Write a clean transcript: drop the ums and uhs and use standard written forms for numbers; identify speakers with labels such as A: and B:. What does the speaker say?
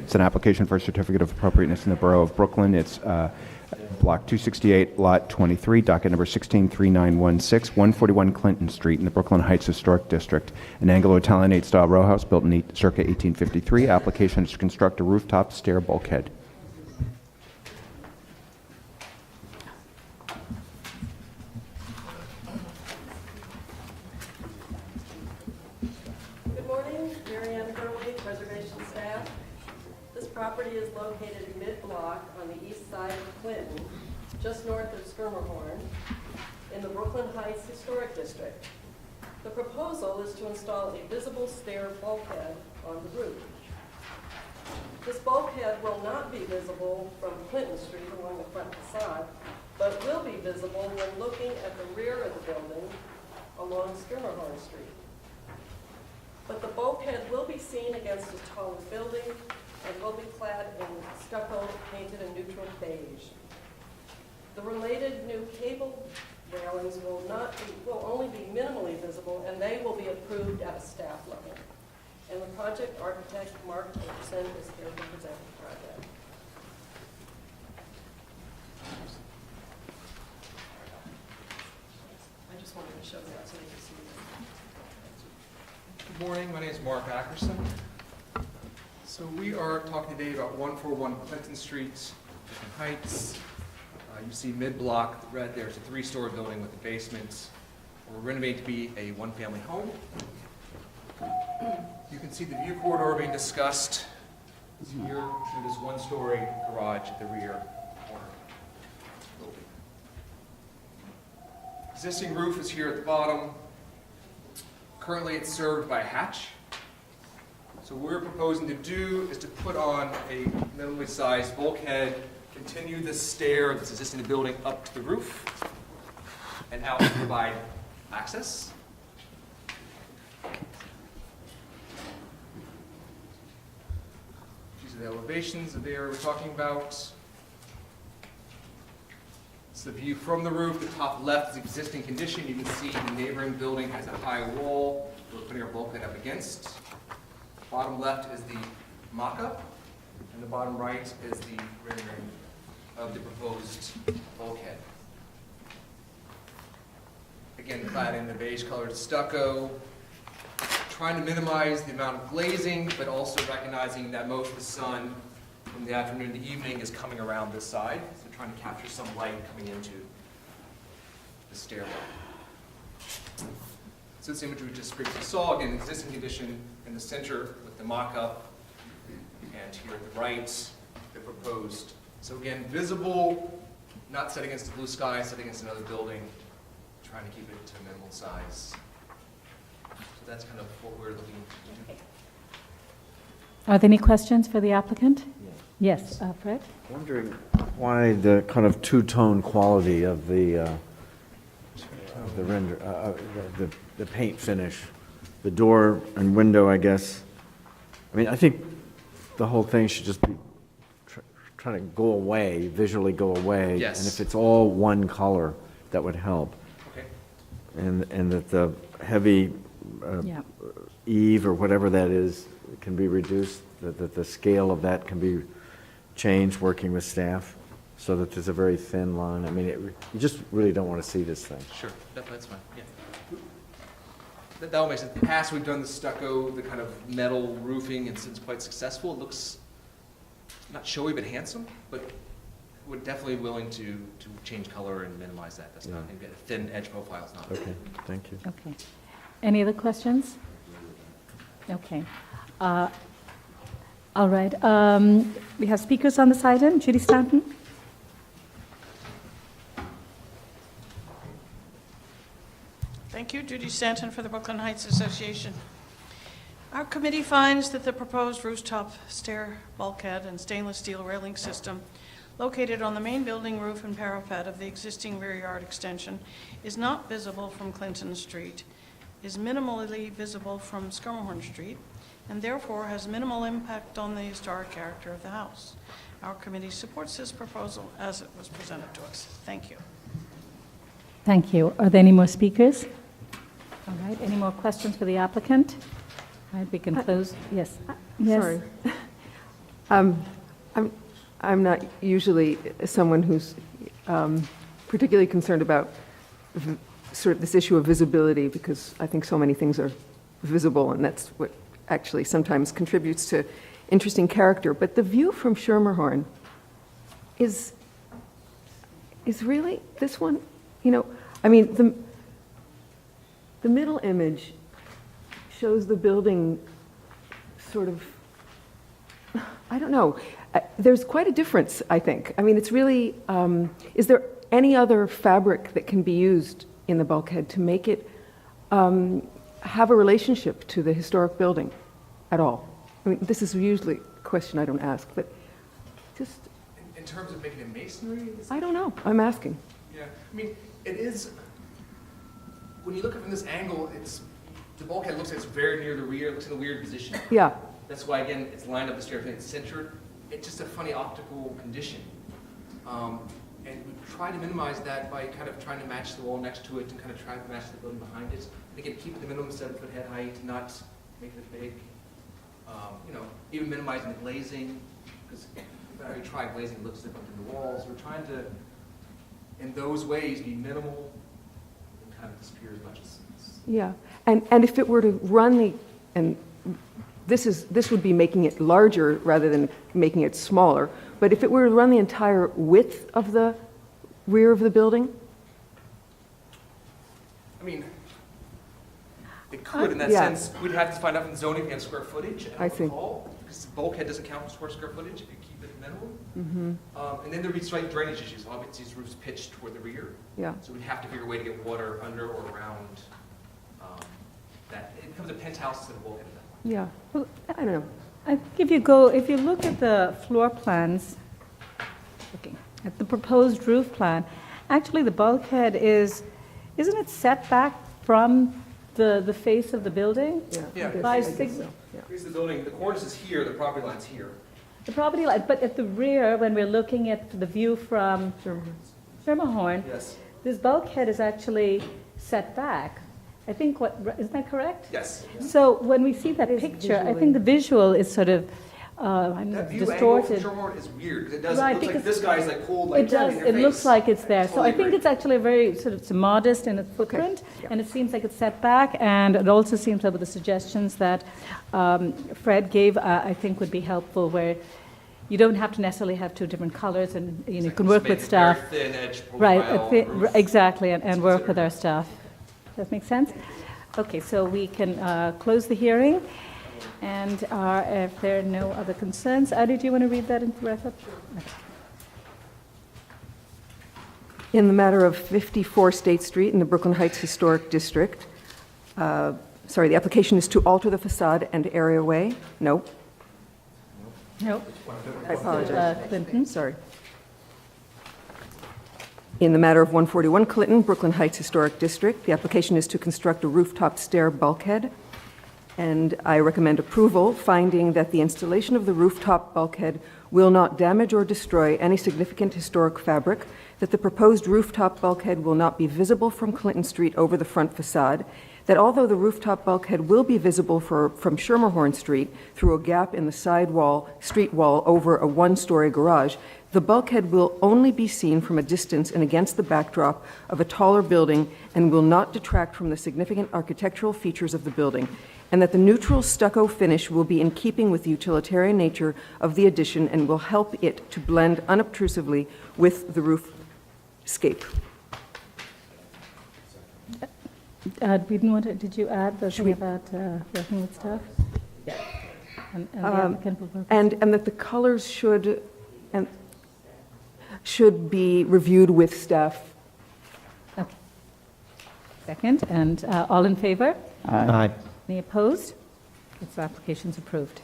A: It's an application for a certificate of appropriateness in the Borough of Brooklyn. It's Block 268, Lot 23, docket number 163916, 141 Clinton Street in the Brooklyn Heights Historic District. An Anglo-Italianate style row house built in circa 1853. Application is to construct a rooftop stair bulkhead.
B: Good morning, Marianne Gurley, preservation staff. This property is located mid-block on the east side of Clinton, just north of Schermerhorn, in the Brooklyn Heights Historic District. The proposal is to install a visible stair bulkhead on the roof. This bulkhead will not be visible from Clinton Street along the front facade, but will be visible when looking at the rear of the building along Schermerhorn Street. But the bulkhead will be seen against a taller building and will be clad in stucco painted a neutral beige. The related new cable railings will only be minimally visible, and they will be approved at a staff level. And the project architect, Mark Anderson, is here to present the project. I just wanted to show that so you can see it.
C: Good morning, my name is Mark Ackerson. So we are talking today about 141 Clinton Street, Brooklyn Heights. You see mid-block, the red there is a 3-story building with a basement. We're renovating to be a one-family home. You can see the view corridor being discussed here through this 1-story garage at the rear corner of the building. Existing roof is here at the bottom. Currently it's served by a hatch. So what we're proposing to do is to put on a minimally sized bulkhead, continue the stair that's existing in the building up to the roof, and out to provide access. These are the elevations of the area we're talking about. It's the view from the roof. The top left is existing condition. You can see the neighboring building has a high wall we're putting our bulkhead up against. Bottom left is the mock-up, and the bottom right is the rendering of the proposed bulkhead. Again, clad in the beige colored stucco, trying to minimize the amount of glazing, but also recognizing that most of the sun from the afternoon to evening is coming around this side, so trying to capture some light coming into the stairwell. So this image we just previously saw, again, existing condition in the center with the mock-up, and here at the right, the proposed. So again, visible, not set against the blue sky, set against another building, trying to keep it to a minimal size. So that's kind of what we're looking to do.
D: Are there any questions for the applicant? Yes, Fred?
E: Wondering why the kind of two-tone quality of the render, the paint finish, the door and window, I guess. I mean, I think the whole thing should just be trying to go away, visually go away.
C: Yes.
E: And if it's all one color, that would help.
C: Okay.
E: And that the heavy eave or whatever that is can be reduced, that the scale of that can be changed working with staff so that there's a very thin line. I mean, you just really don't want to see this thing.
C: Sure, that's fine, yeah. That all makes sense. In the past, we've done the stucco, the kind of metal roofing, and it's quite successful. It looks not showy, but handsome, but we're definitely willing to change color and minimize that. That's not, maybe a thin edge profile is not.
E: Okay, thank you.
D: Okay. Any other questions? Okay. All right. We have speakers on this item. Judy Stanton.
F: Thank you. Judy Stanton for the Brooklyn Heights Association. Our committee finds that the proposed rooftop stair bulkhead and stainless steel railing system located on the main building roof and parapet of the existing rear yard extension is not visible from Clinton Street, is minimally visible from Schermerhorn Street, and therefore has minimal impact on the historic character of the house. Our committee supports this proposal as it was presented to us. Thank you.
D: Thank you. Are there any more speakers? All right. Any more questions for the applicant? All right. We can close. Yes.
G: Yes.
D: Sorry.
G: I'm not usually someone who's particularly concerned about sort of this issue of visibility, because I think so many things are visible, and that's what actually sometimes contributes to interesting character. But the view from Schermerhorn is really this one. You know, I mean, the middle image shows the building sort of, I don't know. There's quite a difference, I think. I mean, it's really, is there any other fabric that can be used in the bulkhead to make it have a relationship to the historic building at all? I mean, this is usually a question I don't ask, but just,
C: In terms of making it masonry?
G: I don't know. I'm asking.
C: Yeah, I mean, it is, when you look at it from this angle, the bulkhead looks like it's very near the rear, it looks in a weird position.
G: Yeah.
C: That's why, again, it's lined up the stair, it's centered. It's just a funny optical condition. And we try to minimize that by kind of trying to match the wall next to it and kind of try to match the building behind it. And again, keep it the minimum 7-foot head height, not make it big. You know, even minimizing the glazing, because when we try glazing, it looks different than the walls. We're trying to, in those ways, be minimal and kind of disappear as much as.
G: Yeah. And if it were to run the, and this would be making it larger rather than making it smaller, but if it were to run the entire width of the rear of the building?
C: I mean, it could in that
G: Yeah.
C: sense. We'd have to find out from the zoning if we have square footage.
G: I see.
C: Because the bulkhead doesn't count for square footage if you keep it minimal.
G: Mm-hmm.
C: And then there'd be slight drainage issues. Obviously, these roofs pitched toward the rear.
G: Yeah.
C: So we'd have to figure a way to get water under or around that. It becomes a penthouse instead of a bulkhead at that point.
G: Yeah. Well, I don't know.
D: I think if you look at the floor plans, looking at the proposed roof plan, actually the bulkhead isn't it set back from the face of the building?
C: Yeah.
D: By
G: I guess
D: six-
G: so, yeah.
C: Here's the building. The cornice is here. The property line's here.
D: The property line, but at the rear, when we're looking at the view from Schermerhorn,
C: Yes.
D: this bulkhead is actually set back. I think isn't that correct?
C: Yes.
D: So when we see that
G: It is
D: picture, I
G: visually-
D: think the visual is sort of
C: That view
D: distorted.
C: angle from Sherwood is weird because it does.
D: Right,
C: It looks like
D: because
C: this guy's like pulled like
D: It does,
C: in your
D: it
C: face.
D: looks like it's there. So
C: Totally
D: I think
C: agree.
D: it's actually a very sort of it's modest in its footprint,
G: yeah.
D: and it seems like it's set back, and it also seems like with the suggestions that Fred gave, I think would be helpful, where you don't have to necessarily have two different colors, and you can work with staff.
C: Very thin edge
D: Right,
C: profile roof.
D: exactly, and work with
C: considered.
D: our staff. Does that make sense? Okay, so we can close the hearing, and if there are no other concerns, Adi, do you want to read that into the record?
G: In the matter of 54 State Street in the Brooklyn Heights Historic District, the application is to alter the facade and areaway. No,
D: No.
G: I apologize.
D: Clinton?
G: Sorry. In the matter of 141 Clinton, Brooklyn Heights Historic District, the application is to construct a rooftop stair bulkhead, and I recommend approval, finding that the installation of the rooftop bulkhead will not damage or destroy any significant historic fabric, that the proposed rooftop bulkhead will not be visible from Clinton Street over the front facade, that although the rooftop bulkhead will be visible from Schermerhorn Street through a gap in the side wall, street wall over a one-story garage, the bulkhead will only be seen from a distance and against the backdrop of a taller building and will not detract from the significant architectural features of the building, and that the neutral stucco finish will be in keeping with the utilitarian nature of the addition and will help it to blend unobtrusively with the roofscape.
D: We didn't want to, did you add the
G: Should
D: thing
G: we-
D: about working with staff? Yeah. And the applicant will work.
G: And that the colors should be reviewed with staff.
D: Okay. Second, and all in favor?
A: Aye.
D: Any opposed? This application's approved.